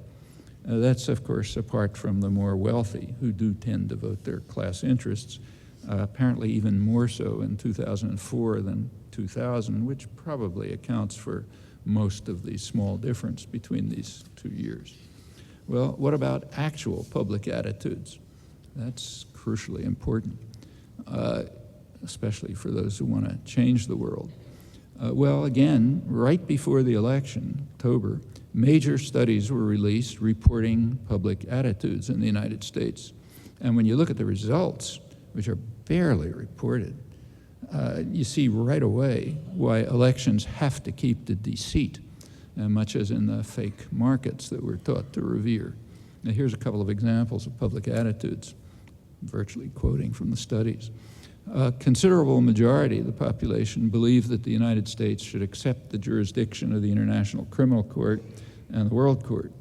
That's, of course, apart from the more wealthy, who do tend to vote their class interests, apparently even more so in 2004 than 2000, which probably accounts for most of the small difference between these 2 years. Well, what about actual public attitudes? That's crucially important, especially for those who want to change the world. Well, again, right before the election, October, major studies were released reporting public attitudes in the United States. And when you look at the results, which are barely reported, you see right away why elections have to keep the deceit, much as in the fake markets that we're taught to revere. Now, here's a couple of examples of public attitudes, virtually quoting from the studies. A considerable majority of the population believe that the United States should accept the jurisdiction of the International Criminal Court and the World Court.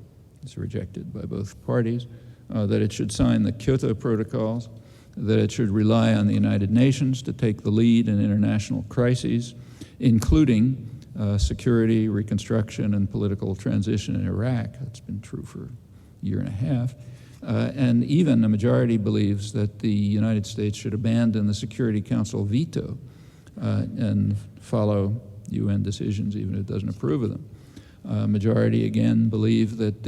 It's rejected by both parties. That it should sign the Kyoto Protocols, that it should rely on the United Nations to take the lead in international crises, including security, reconstruction, and political transition in Iraq. That's been true for a year and a half. And even a majority believes that the United States should abandon the Security Council veto and follow UN decisions even if it doesn't approve of them. Majority, again, believe that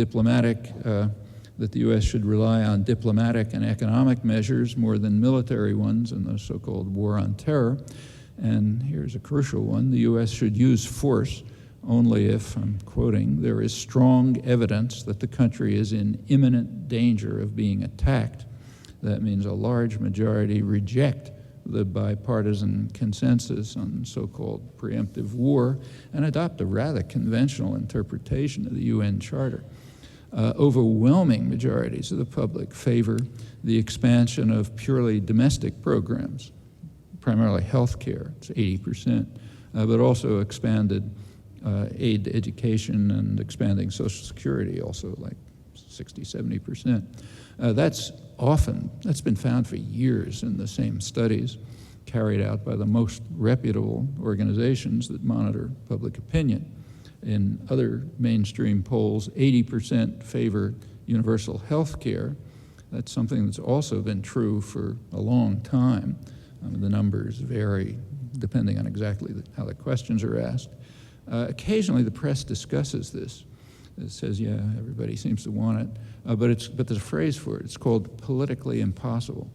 that the U.S. should rely on diplomatic and economic measures more than military ones in the so-called war on terror. And here's a crucial one: the U.S. should use force only if, I'm quoting, there is strong evidence that the country is in imminent danger of being attacked. That means a large majority reject the bipartisan consensus on so-called preemptive war and adopt a rather conventional interpretation of the UN Charter. Overwhelming majorities of the public favor the expansion of purely domestic programs, primarily health care, it's 80%, but also expanded aid to education and expanding Social Security, also like 60, 70%. That's been found for years in the same studies carried out by the most reputable organizations that monitor public opinion. In other mainstream polls, 80% favor universal health care. That's something that's also been true for a long time. The numbers vary depending on exactly how the questions are asked. Occasionally, the press discusses this. It says, yeah, everybody seems to want it, but there's a phrase for it. It's called politically impossible.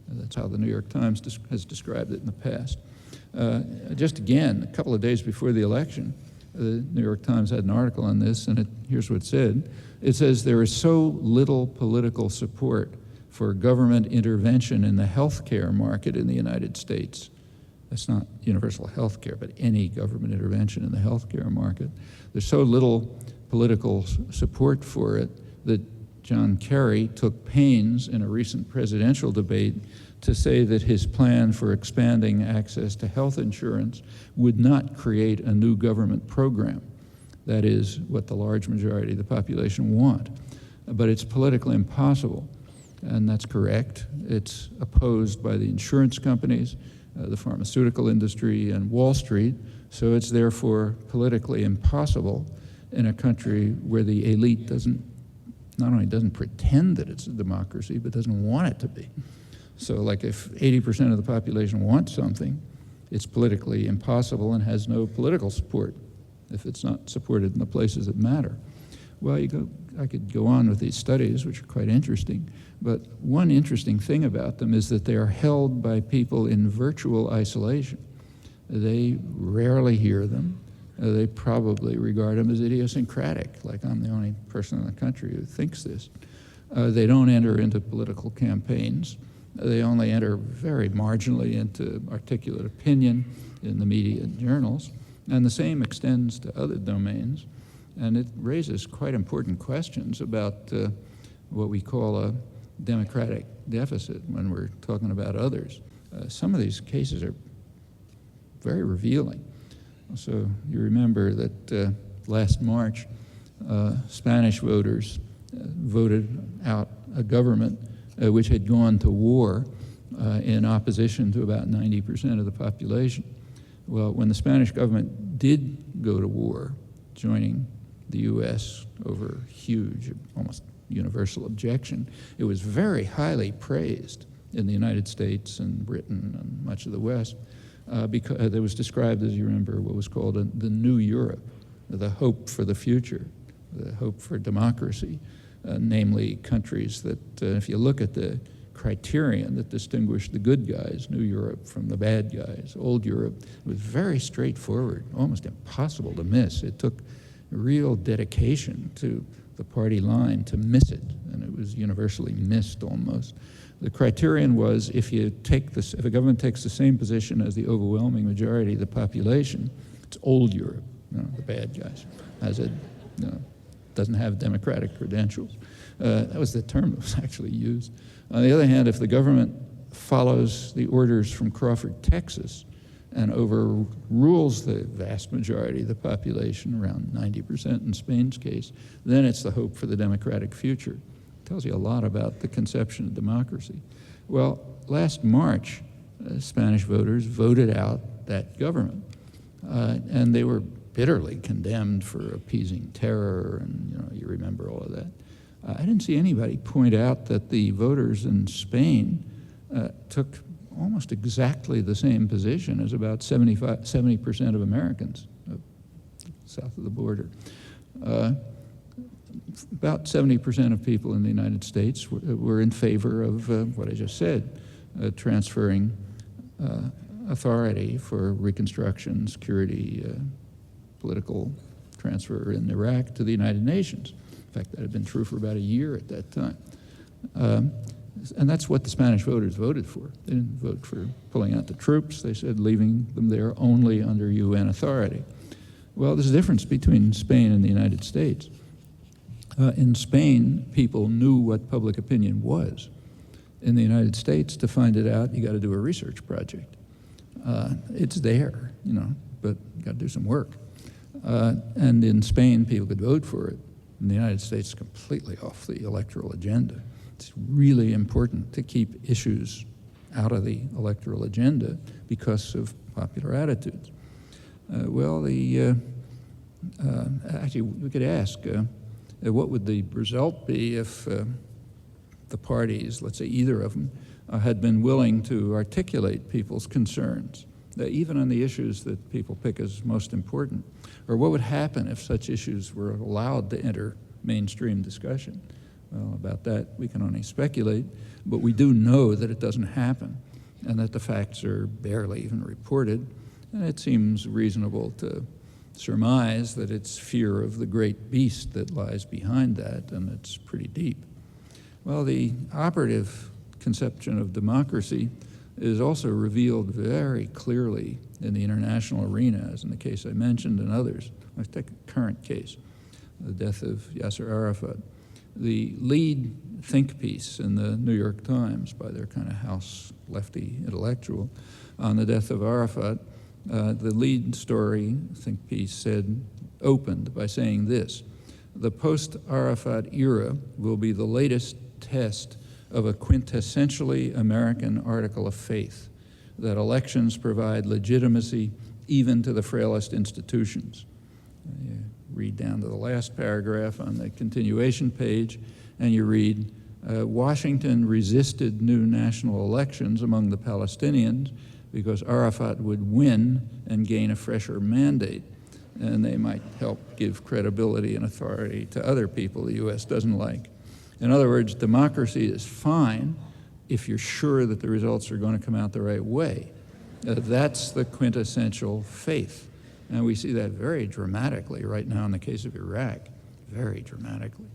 That's how the New York Times has described it in the past. Just again, a couple of days before the election, the New York Times had an article on this, and here's what it said. It says, there is so little political support for government intervention in the healthcare market in the United States. That's not universal health care, but any government intervention in the healthcare market. There's so little political support for it that John Kerry took pains in a recent presidential debate to say that his plan for expanding access to health insurance would not create a new government program. That is what the large majority of the population want. But it's politically impossible, and that's correct. It's opposed by the insurance companies, the pharmaceutical industry, and Wall Street, so it's therefore politically impossible in a country where the elite not only doesn't pretend that it's a democracy, but doesn't want it to be. So like if 80% of the population wants something, it's politically impossible and has no political support if it's not supported in the places that matter. Well, I could go on with these studies, which are quite interesting, but one interesting thing about them is that they are held by people in virtual isolation. They rarely hear them. They probably regard them as idiosyncratic, like I'm the only person in the country who thinks this. They don't enter into political campaigns. They only enter very marginally into articulate opinion in the media and journals, and the same extends to other domains. And it raises quite important questions about what we call a democratic deficit when we're talking about others. Some of these cases are very revealing. So you remember that last March, Spanish voters voted out a government which had gone to war in opposition to about 90% of the population. Well, when the Spanish government did go to war, joining the U.S. over huge, almost universal objection, it was very highly praised in the United States and Britain and much of the West, because it was described, as you remember, what was called the New Europe, the hope for the future, the hope for democracy, namely countries that, if you look at the criterion that distinguished the good guys, New Europe, from the bad guys, old Europe, it was very straightforward, almost impossible to miss. It took real dedication to the party line to miss it, and it was universally missed almost. The criterion was if a government takes the same position as the overwhelming majority of the population, it's old Europe, the bad guys, as it doesn't have democratic credentials. That was the term that was actually used. On the other hand, if the government follows the orders from Crawford, Texas, and overrules the vast majority of the population, around 90% in Spain's case, then it's the hope for the democratic future. It tells you a lot about the conception of democracy. Well, last March, Spanish voters voted out that government, and they were bitterly condemned for appeasing terror, and you remember all of that. I didn't see anybody point out that the voters in Spain took almost exactly the same position as about 70% of Americans south of the border. About 70% of people in the United States were in favor of what I just said, transferring authority for reconstruction, security, political transfer in Iraq to the United Nations. In fact, that had been true for about a year at that time. And that's what the Spanish voters voted for. They didn't vote for pulling out the troops. They said leaving them there only under UN authority. Well, there's a difference between Spain and the United States. In Spain, people knew what public opinion was. In the United States, to find it out, you got to do a research project. It's there, but you got to do some work. And in Spain, people could vote for it. In the United States, it's completely off the electoral agenda. It's really important to keep issues out of the electoral agenda because of popular attitudes. Actually, we could ask, what would the result be if the parties, let's say either of them, had been willing to articulate people's concerns even on the issues that people pick as most important? Or what would happen if such issues were allowed to enter mainstream discussion? Well, about that we can only speculate, but we do know that it doesn't happen and that the facts are barely even reported. And it seems reasonable to surmise that it's fear of the great beast that lies behind that, and it's pretty deep. Well, the operative conception of democracy is also revealed very clearly in the international arena, as in the case I mentioned and others. Let's take a current case, the death of Yasser Arafat. The lead think piece in the New York Times by their kind of house lefty intellectual on the death of Arafat, the lead story think piece opened by saying this: the post-Arafat era will be the latest test of a quintessentially American article of faith, that elections provide legitimacy even to the frailest institutions. You read down to the last paragraph on the continuation page, and you read, Washington resisted new national elections among the Palestinians because Arafat would win and gain a fresher mandate, and they might help give credibility and authority to other people the U.S. doesn't like. In other words, democracy is fine if you're sure that the results are going to come out the right way. That's the quintessential faith. And we see that very dramatically right now in the case of Iraq, very dramatically.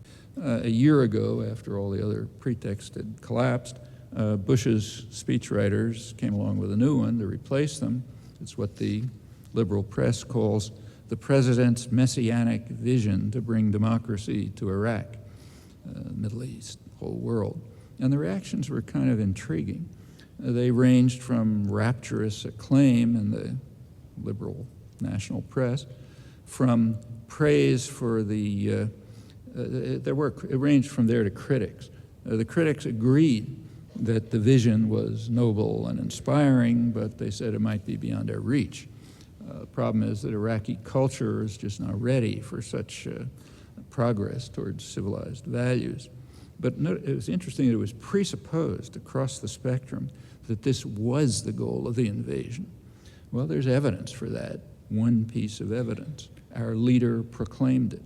A year ago, after all the other pretexts had collapsed, Bush's speechwriters came along with a new one to replace them. It's what the liberal press calls the president's messianic vision to bring democracy to Iraq, Middle East, whole world. And the reactions were kind of intriguing. They ranged from rapturous acclaim in the liberal national press, from praise for their work. It ranged from there to critics. The critics agreed that the vision was noble and inspiring, but they said it might be beyond our reach. The problem is that Iraqi culture is just not ready for such progress towards civilized values. But it was interesting that it was presupposed across the spectrum that this was the goal of the invasion. Well, there's evidence for that, one piece of evidence. Our leader proclaimed it.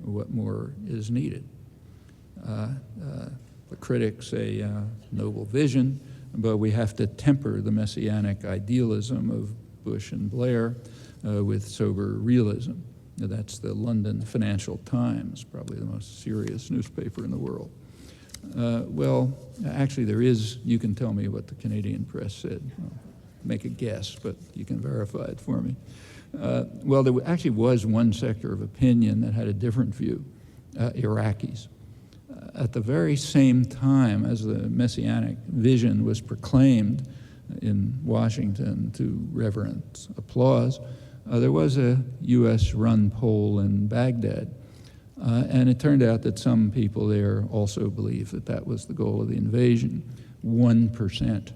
What more is needed? The critics say noble vision, but we have to temper the messianic idealism of Bush and Blair with sober realism. That's the London Financial Times, probably the most serious newspaper in the world. Well, actually there is, you can tell me what the Canadian press said. I'll make a guess, but you can verify it for me. Well, there actually was one sector of opinion that had a different view, Iraqis. At the very same time as the messianic vision was proclaimed in Washington to reverent applause, there was a U.S.-run poll in Baghdad, and it turned out that some people there also believed that that was the goal of the invasion, 1%.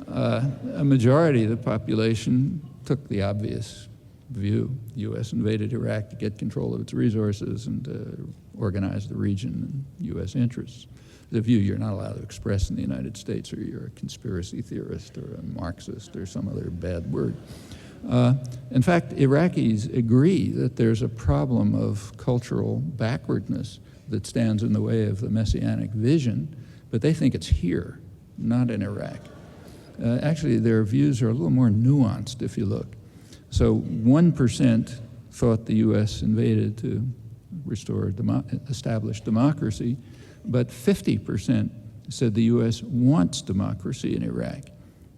A majority of the population took the obvious view. The U.S. invaded Iraq to get control of its resources and to organize the region in U.S. interests. The view you're not allowed to express in the United States, or you're a conspiracy theorist or a Marxist or some other bad word. In fact, Iraqis agree that there's a problem of cultural backwardness that stands in the way of the messianic vision, but they think it's here, not in Iraq. Actually, their views are a little more nuanced if you look. So 1% thought the U.S. invaded to establish democracy, but 50% said the U.S. wants democracy in Iraq.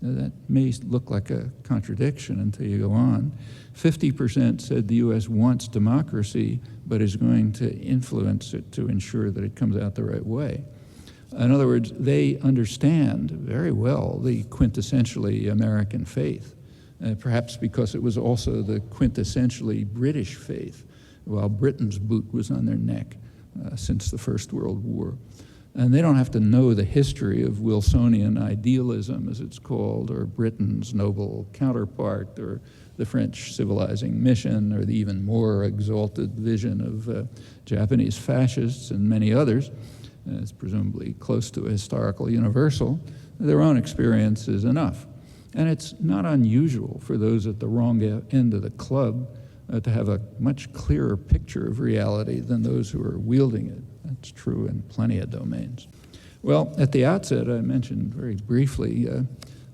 Now, that may look like a contradiction until you go on. 50% said the U.S. wants democracy, but is going to influence it to ensure that it comes out the right way. In other words, they understand very well the quintessentially American faith, perhaps because it was also the quintessentially British faith, while Britain's boot was on their neck since the First World War. And they don't have to know the history of Wilsonian idealism, as it's called, or Britain's noble counterpart, or the French civilizing mission, or the even more exalted vision of Japanese fascists and many others. It's presumably close to a historical universal. Their own experience is enough. And it's not unusual for those at the wrong end of the club to have a much clearer picture of reality than those who are wielding it. That's true in plenty of domains. Well, at the outset, I mentioned very briefly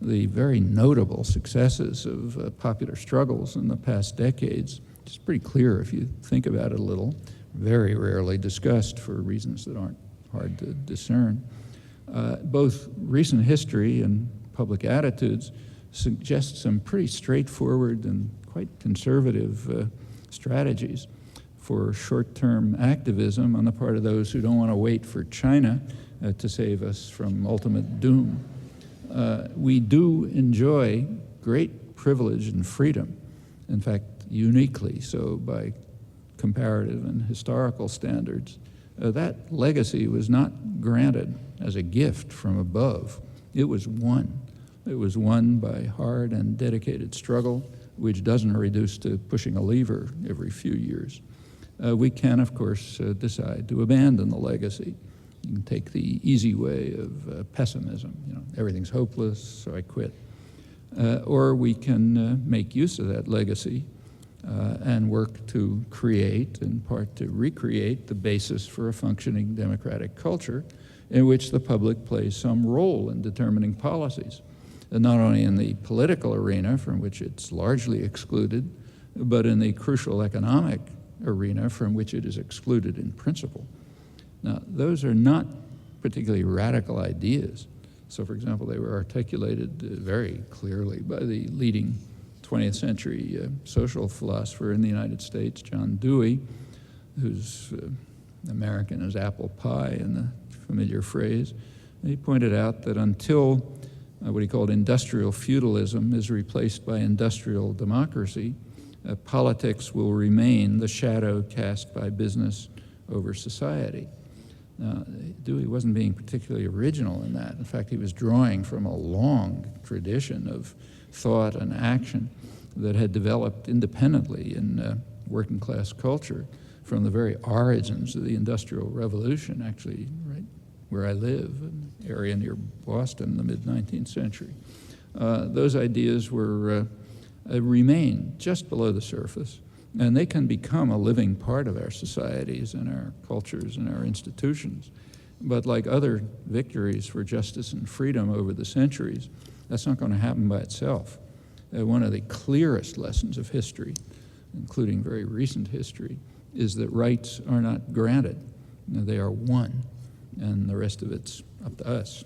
the very notable successes of popular struggles in the past decades. It's pretty clear if you think about it a little, very rarely discussed for reasons that aren't hard to discern. Both recent history and public attitudes suggest some pretty straightforward and quite conservative strategies for short-term activism on the part of those who don't want to wait for China to save us from ultimate doom. We do enjoy great privilege and freedom, in fact, uniquely so by comparative and historical standards. That legacy was not granted as a gift from above. It was won. It was won by hard and dedicated struggle, which doesn't reduce to pushing a lever every few years. We can, of course, decide to abandon the legacy. You can take the easy way of pessimism. You know, everything's hopeless, so I quit. Or we can make use of that legacy and work to create, in part to recreate, the basis for a functioning democratic culture in which the public plays some role in determining policies, and not only in the political arena, from which it's largely excluded, but in the crucial economic arena from which it is excluded in principle. Now, those are not particularly radical ideas. So, for example, they were articulated very clearly by the leading 20th century social philosopher in the United States, John Dewey, who's American as apple pie in the familiar phrase. And he pointed out that until what he called industrial feudalism is replaced by industrial democracy, politics will remain the shadow cast by business over society. Now, Dewey wasn't being particularly original in that. In fact, he was drawing from a long tradition of thought and action that had developed independently in working class culture from the very origins of the Industrial Revolution, actually right where I live, an area near Boston in the mid-19th century. Those ideas were remain just below the surface, and they can become a living part of our societies and our cultures and our institutions. But like other victories for justice and freedom over the centuries, that's not going to happen by itself. One of the clearest lessons of history, including very recent history, is that rights are not granted. They are won, and the rest of it's up to us.